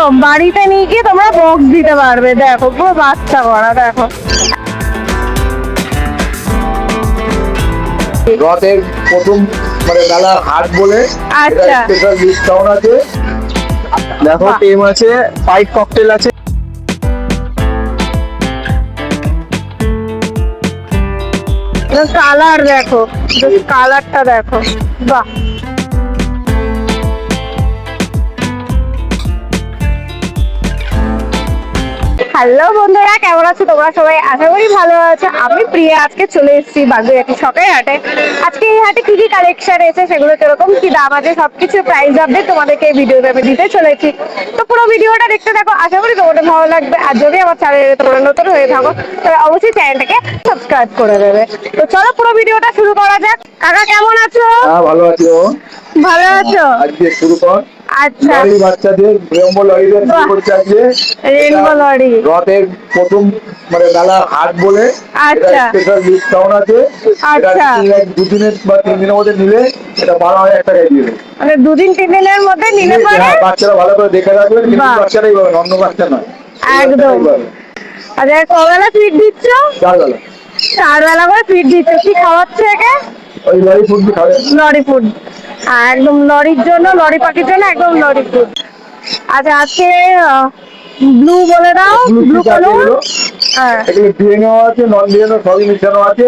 একদম বাড়িতে নিয়ে গিয়ে তোমরা বক্স দিতে পারবে। দেখো পুরো বাচ্চা করা। দেখো রথের প্রথম মানে মেলা হাট বলে আচ্ছা স্পেশাল ডিসকাউন্ট আছে। দেখো টিম আছে, ফাইট ককটেল আছে। কালার দেখো, কালারটা দেখো, বাহ। হ্যালো বন্ধুরা, কেমন আছো তোমরা সবাই? আশা করি ভালো আছো। আমি প্রিয়া, আজকে চলে এসেছি বাগুইআটি শখের হাটে। আজকে এই হাটে কি কি কালেকশন এসেছে, সেগুলো কিরকম কি দাম আছে, সবকিছু প্রাইস আপডেট তোমাদেরকে এই ভিডিওতে আমি দিতে চলেছি। তো পুরো ভিডিওটা দেখতে থাকো, আশা করি তোমাদের ভালো লাগবে। আর যদি আমার চ্যানেলে তোমরা নতুন হয়ে থাকো তবে অবশ্যই চ্যানেলটাকে সাবস্ক্রাইব করে দেবে। তো চলো পুরো ভিডিওটা শুরু করা যাক। কাকা কেমন আছো? হ্যাঁ ভালো আছি। ও ভালো আছো? আজকে শুরু কর। আচ্ছা, লরি বাচ্চাদের রেনবো লরিদের শুরু করছে আজকে। রেনবো লরি রথের প্রথম মানে মেলা হাট বলে আচ্ছা স্পেশাল ডিসকাউন্ট আছে। আচ্ছা, দুদিনের বা 3 দিনের মধ্যে নিলে এটা 12,000 টাকায় দিয়ে দেবে। মানে 2-3 দিনের মধ্যে নিলে পরে বাচ্চারা ভালো করে দেখে রাখবেন, কিন্তু বাহ। বাচ্চারাই পাবেন, অন্য বাচ্চা নয়। একদম। আচ্ছা, কবেলা ফিড দিচ্ছ? 4 বেলা। 4 বেলা করে ফিড দিচ্ছ। কি খাওয়াচ্ছে একে? ওই লরি ফুড খাবে। লরি ফুড, একদম লরির জন্য, লরি পাখির জন্য একদম লরি ফুড। আচ্ছা, আজকে ব্লু বলে দাও, ব্লু কালার। হ্যাঁ, এগুলো ডিএনএ আছে, নন ডিএনএ সবই মিশানো আছে।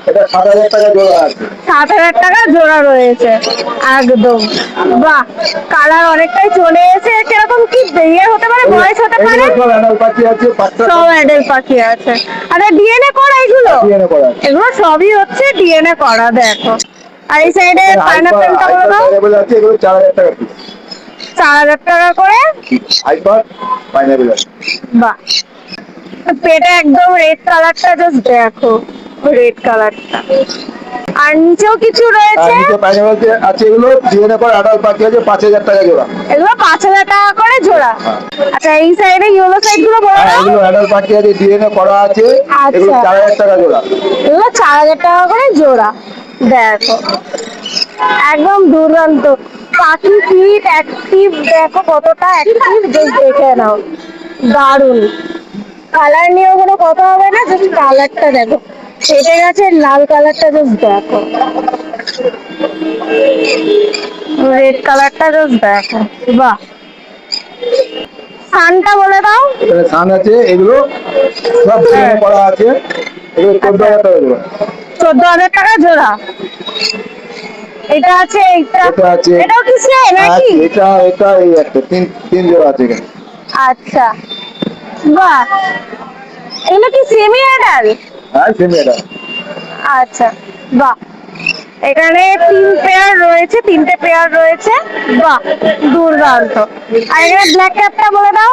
এটা 7,000 টাকা জোড়া আছে। 7,000 টাকা জোড়া রয়েছে। একদম বাহ, কালার অনেকটাই চলে এসে। কিরকম কি ইয়ে হতে পারে, বয়স হতে পারে? এগুলো সব অ্যাডাল্ট পাখি আছে, বাচ্চা সব অ্যাডাল্ট পাখি আছে। আরে ডিএনএ করা এগুলো? ডিএনএ করা আছে। এগুলো সবই হচ্ছে ডিএনএ করা। দেখো, আর এই সাইডে পাইনাপেলটা বলে দাও। পাইনাপেল আছে, এগুলো 4,000 টাকা পিস। 4,000 টাকা করে। হাইপার পাইনাপেল আছে। বাহ, পেটে একদম রেড কালারটা জাস্ট দেখো, রেড কালারটা। আর নিচেও কিছু আর রয়েছে। নিচে পাইনাপেল আছে, এগুলো ডিএনএ করা অ্যাডাল্ট পাখি আছে, 5,000 টাকা জোড়া। এগুলো 5,000 টাকা করে জোড়া। আচ্ছা, এই সাইডে ইয়েলো সাইড গুলো বলে দাও। এগুলো অ্যাডাল্ট পাখি আছে, ডিএনএ করা আছে, এগুলো আচ্ছা। 4,000 টাকা জোড়া। এগুলো 4,000 টাকা করে জোড়া। দেখো একদম দুর্দান্ত পাখি, ফিট অ্যাক্টিভ, দেখো কতটা অ্যাক্টিভ, জাস্ট দেখে নাও। দারুন। কালার নিয়েও কোনো কথা হবে না, জাস্ট কালারটা দেখো, পেটে গেছে লাল কালারটা, জাস্ট দেখো রেড কালারটা, জাস্ট দেখো, বাহ। সানটা বলে দাও। এখানে সান আছে, এগুলো সব ডিএনএ করা আছে, এগুলো 14,000 টাকা জোড়া। 14,000 টাকা জোড়া। এটা আছে, এটা আছে, এটাও কি সেম নাকি? এটা এটা এই একটা তিন জোড়া আছে এখানে। আচ্ছা, বাহ, এগুলো কি সেমি অ্যাডাল্ট? হ্যাঁ সেমি এটা। আচ্ছা, বাহ। এখানে 3 পেয়ার রয়েছে। বাহ, দুর্দান্ত। আর এখানে ব্ল্যাক ক্যাপটা বলে দাও।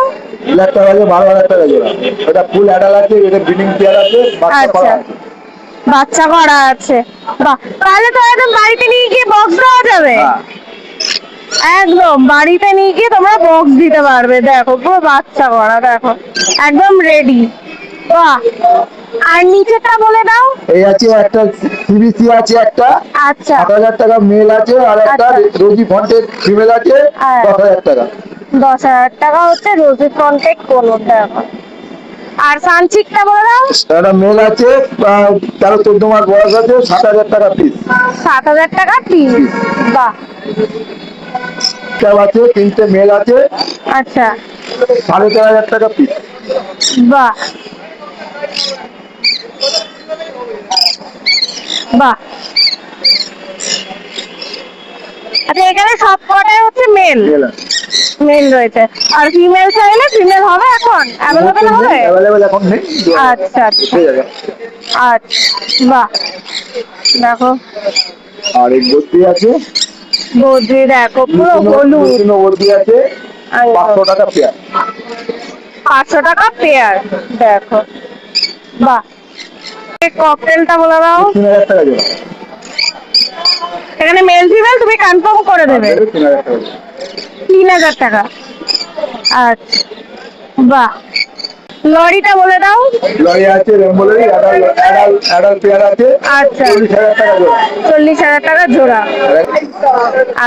ব্ল্যাকটা আছে 12,000 টাকা জোড়া। এটা ফুল অ্যাডাল আছে, এটা ব্রিডিং পেয়ার আছে, বাচ্চা করা আচ্ছা, আছে। বাচ্চা করা আছে। বাহ, তাহলে তো একদম বাড়িতে নিয়ে গিয়ে বক্স দেওয়া যাবে। হ্যাঁ। একদম বাড়িতে নিয়ে গিয়ে তোমরা বক্স দিতে পারবে। দেখো পুরো বাচ্চা করা, দেখো একদম রেডি। বাহ, আর নিচেটা বলে দাও। এই আছে একটা সিবিসি আছে, একটা আচ্ছা 7,000 টাকা মেল আছে, আর একটা আচ্ছা। রোজি ফন্টের ফিমেল আছে, হ্যাঁ। 10,000 টাকা। 10,000 টাকা হচ্ছে রোজি কন্টেক্ট কোনটা এখন। আর সানচিকটা বলে দাও। একটা মেল আছে, 13-14 মাস বয়স আছে, 7,000 টাকা পিস। 7,000 টাকা পিস। বাহ, ক্যাব আছে, 3টে মেল আছে, আচ্ছা, 4,500 টাকা পিস। বাহ বাহ। আচ্ছা, এখানে সব কটাই হচ্ছে মেল, মেল আছে। মেল রয়েছে। আর ফিমেল চাইলে ফিমেল হবে, এখন অ্যাভেলেবেল হবে। অ্যাভেলেবেল এখন নেই। আচ্ছা আচ্ছা পেয়ে যাবে। আচ্ছা, বাহ। দেখো আর এই বদ্রি আছে, বদ্রি, দেখো পুরো হলুদ। বদ্রি আছে, 500 টাকা পেয়ার। 500 টাকা পেয়ার। দেখো, বাহ। ককটেলটা বলে দাও। 3,000 টাকা জোড়া। এখানে মেল ফিমেল তুমি কনফার্ম করে দেবে। 3,000 টাকা জোড়া। 3,000 টাকা। আচ্ছা, বাহ। লরিটা বলে দাও। লরি আছে, রেনবো লরি, অ্যাডাল্ট পেয়ার আছে, আচ্ছা, 40,000 টাকা জোড়া। 40,000 টাকা জোড়া।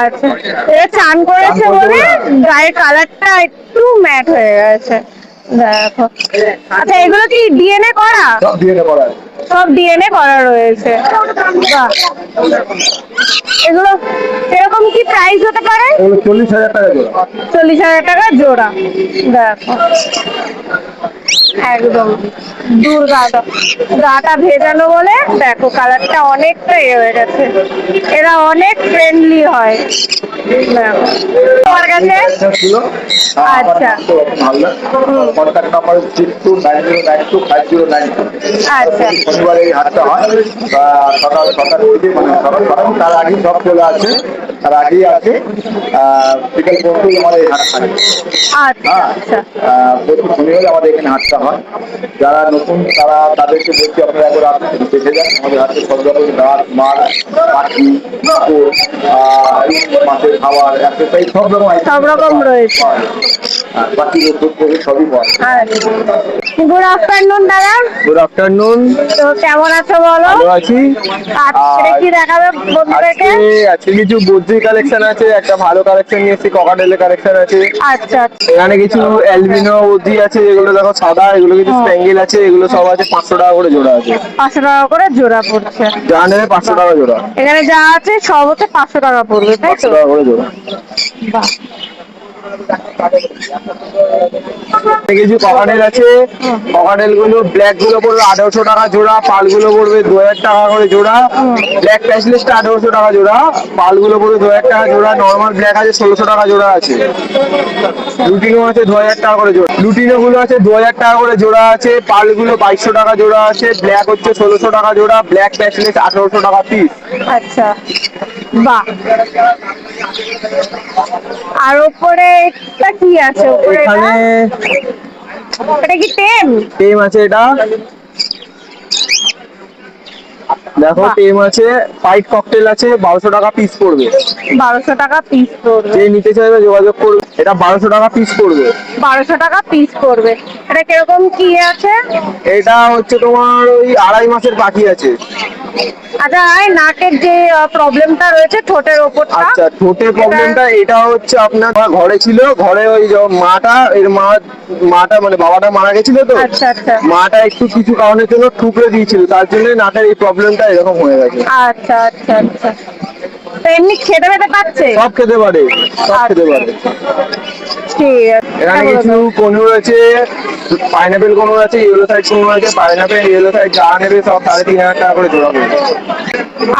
আচ্ছা, এটা চান করেছে চান করতে বলে বলে? গায়ের কালারটা একটু ম্যাট হয়ে গেছে। দেখো, আচ্ছা এগুলো কি ডিএনএ করা? সব দিয়ে করা আছে। সব ডিএনএ করা রয়েছে। বাহ, এগুলো এরকম কি প্রাইস হতে পারে? এগুলো 40,000 টাকা জোড়া। 40,000 টাকা জোড়া। দেখো, একদম দুর্গাটা গাটা ভেজানো বলে দেখো কালারটা অনেকটা ইয়ে হয়ে গেছে। এরা অনেক ফ্রেন্ডলি হয়। দেখো তোমার কাছে। এটা ছিল আচ্ছা। Contact number 6290925092। আচ্ছা। শনিবার এই হাটটা হয় সকাল 6টা থেকে, মানে সকাল তার আগেই সব চলে আসে, তার আগেই আছে বিকেল পর্যন্ত আমাদের এই হাট থাকে। আচ্ছা হ্যাঁ, আচ্ছা প্রতি শনিবার আমাদের এখানে হাটটা হয়। যারা নতুন তারা তাদেরকে বলছি আপনারা একবার আসুন, দেখে যান আমাদের হাতে সব রকম গাছ মাছ পাখি মাছের খাবার এক্সারসাইজ সব রকম সব রকম রয়েছে। পাখির ওষুধ থেকে সবই পাওয়া যায়। গুড আফটারনুন দাদা। Good afternoon. তো কেমন আছো বলো? ভালো আছি। আজকে কি দেখাবে বন্ধুদেরকে? আজকে কিছু বুদ্ধি কালেকশন আছে, একটা ভালো কালেকশন নিয়ে এসেছি, ককাটেলের কালেকশন আছে। আচ্ছা এখানে কিছু অ্যালবিনো বুদ্ধি আছে, যেগুলো দেখো সাদা, এগুলো কিছু স্প্যাঙ্গেল আছে, এগুলো সব আছে 500 টাকা করে জোড়া আছে। 500 টাকা করে জোড়া পড়ছে। যা নেবে 500 টাকা জোড়া। এখানে যা আছে সব হচ্ছে 500 টাকা পড়বে, তাই 500 তো? টাকা করে জোড়া। বাহ, কিছু ককাটেল আছে, ককাটেল গুলো ব্ল্যাক গুলো পড়বে 1800 টাকা জোড়া, পাল গুলো পড়বে 2000 টাকা করে জোড়া। ব্ল্যাক প্যাচলিস্ট 1800 টাকা জোড়া, পাল গুলো পড়বে 2000 টাকা জোড়া। নর্মাল ব্ল্যাক আছে 1600 টাকা জোড়া আছে। লুটিনো আছে 2000 টাকা করে জোড়া। লুটিনো গুলো আছে 2000 টাকা করে জোড়া আছে। পাল গুলো 2200 টাকা জোড়া আছে। ব্ল্যাক হচ্ছে 1600 টাকা জোড়া। ব্ল্যাক প্যাচলিস্ট 1800 টাকা পিস। আচ্ছা, বাহ। আর উপরে এটা কি আছে? উপরে এখানে এটা কি টেম? টেম আছে, এটা দেখো টেম আছে। ফাইট ককটেল আছে 1200 টাকা পিস পড়বে। 1200 টাকা পিস পড়বে। যে নিতে চাইবে যোগাযোগ করবে। এটা 1200 টাকা পিস পড়বে। 1200 টাকা পিস পড়বে। এটা কিরকম কি আছে? এটা হচ্ছে তোমার ওই 2.5 মাসের পাখি আছে। আচ্ছা, এই নাকের যে প্রবলেমটা রয়েছে ঠোঁটের ওপরটা। আচ্ছা, ঠোঁটের প্রবলেমটা এটা হচ্ছে আপনার ঘরে ছিল, ঘরে ওই মাটা এর মাটা মানে বাবাটা মারা গেছিল, তো আচ্ছা আচ্ছা মাটা একটু কিছু কারণের জন্য ঠুকরে দিয়েছিল, তার জন্য নাকের এই প্রবলেমটা এরকম হয়ে গেছে। আচ্ছা আচ্ছা আচ্ছা। তো এমনি খেতে পেতে পাচ্ছে? সব খেতে পারে, সব খেতে পারে। ঠিক আছে। এখানে কিছু কনুর আছে, পাইনাপেল কনুর আছে, ইয়েলো সাইড কনুর আছে। পাইনাপেল ইয়েলো সাইড যা নেবে সব 3500 টাকা করে জোড়া পড়বে।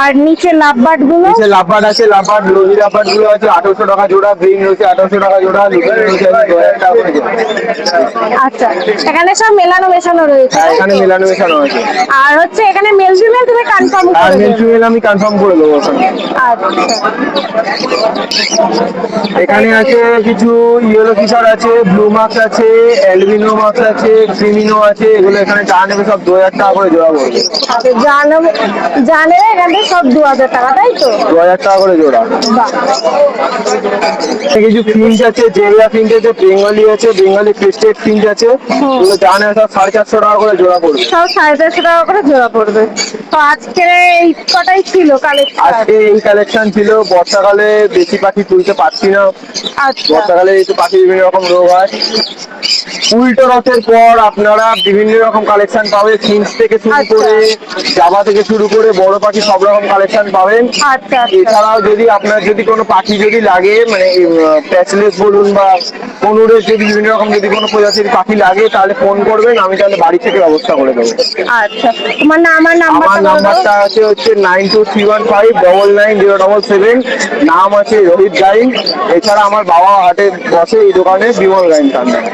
আর নিচে লাভবার্ড গুলো? নিচে লাভবার্ড আছে, লাভবার্ড লোহি লাভবার্ড গুলো আছে 1800 টাকা জোড়া। গ্রিন রয়েছে 1800 টাকা জোড়া। লুটিন রয়েছে 2000 টাকা করে জোড়া। আচ্ছা, এখানে সব মেলানো মেশানো রয়েছে, হ্যাঁ, তাই এখানে তো? মেলানো মেশানো আছে। আর হচ্ছে এখানে মেল ফিমেল তুমি কনফার্ম আর করে মেল দেবে? ফিমেল আমি কনফার্ম করে দেবো ওখানে। আচ্ছা। এখানে আছে কিছু ইয়েলো ফিশার আছে, ব্লু মার্কস আছে, অ্যালবিনো মার্কস আছে, ক্রিমিনো আছে। এগুলো এখানে যা নেবে সব 2000 টাকা করে জোড়া পড়বে। জানে এখান থেকে সব 2000 টাকা, তাই তো? 2000 টাকা করে জোড়া। বাহ। কিছু ফিঞ্চ আছে, জেরিয়া ফিঞ্চ আছে, বেঙ্গলি আছে, বেঙ্গলি ক্রিস্টেড ফিঞ্চ আছে। এগুলো যা নেবে সব 450 টাকা করে জোড়া পড়বে। সব 450 টাকা করে জোড়া পড়বে। তো আজকে এই কটাই ছিল কালেকশন? আজকে এই কালেকশন ছিল। বর্ষাকালে বেশি পাখি তুলতে পারছি না। আচ্ছা বর্ষাকালে এই তো পাখি বিভিন্ন রকম রোগ হয়। উল্টো রথের পর আপনারা বিভিন্ন রকম কালেকশন পাবেন, ফিঞ্চ থেকে শুরু আচ্ছা। করে জাবা থেকে শুরু করে বড় পাখি সব রকম কালেকশন পাবেন। আচ্ছা এছাড়াও যদি আপনার যদি কোনো পাখি যদি লাগে, মানে প্যাচলেস বলুন বা কনুরের যদি বিভিন্ন রকম যদি কোনো প্রজাতির পাখি লাগে, তাহলে ফোন করবেন, আমি তাহলে বাড়ি থেকে ব্যবস্থা করে দেবো। আচ্ছা, তোমার আমার নাম্বারটা আছে হচ্ছে 9231599077। নাম আছে রোহিত গাইন। এছাড়া আমার বাবা হাটে বসে এই দোকানে, বিমল গাইন তার নাম।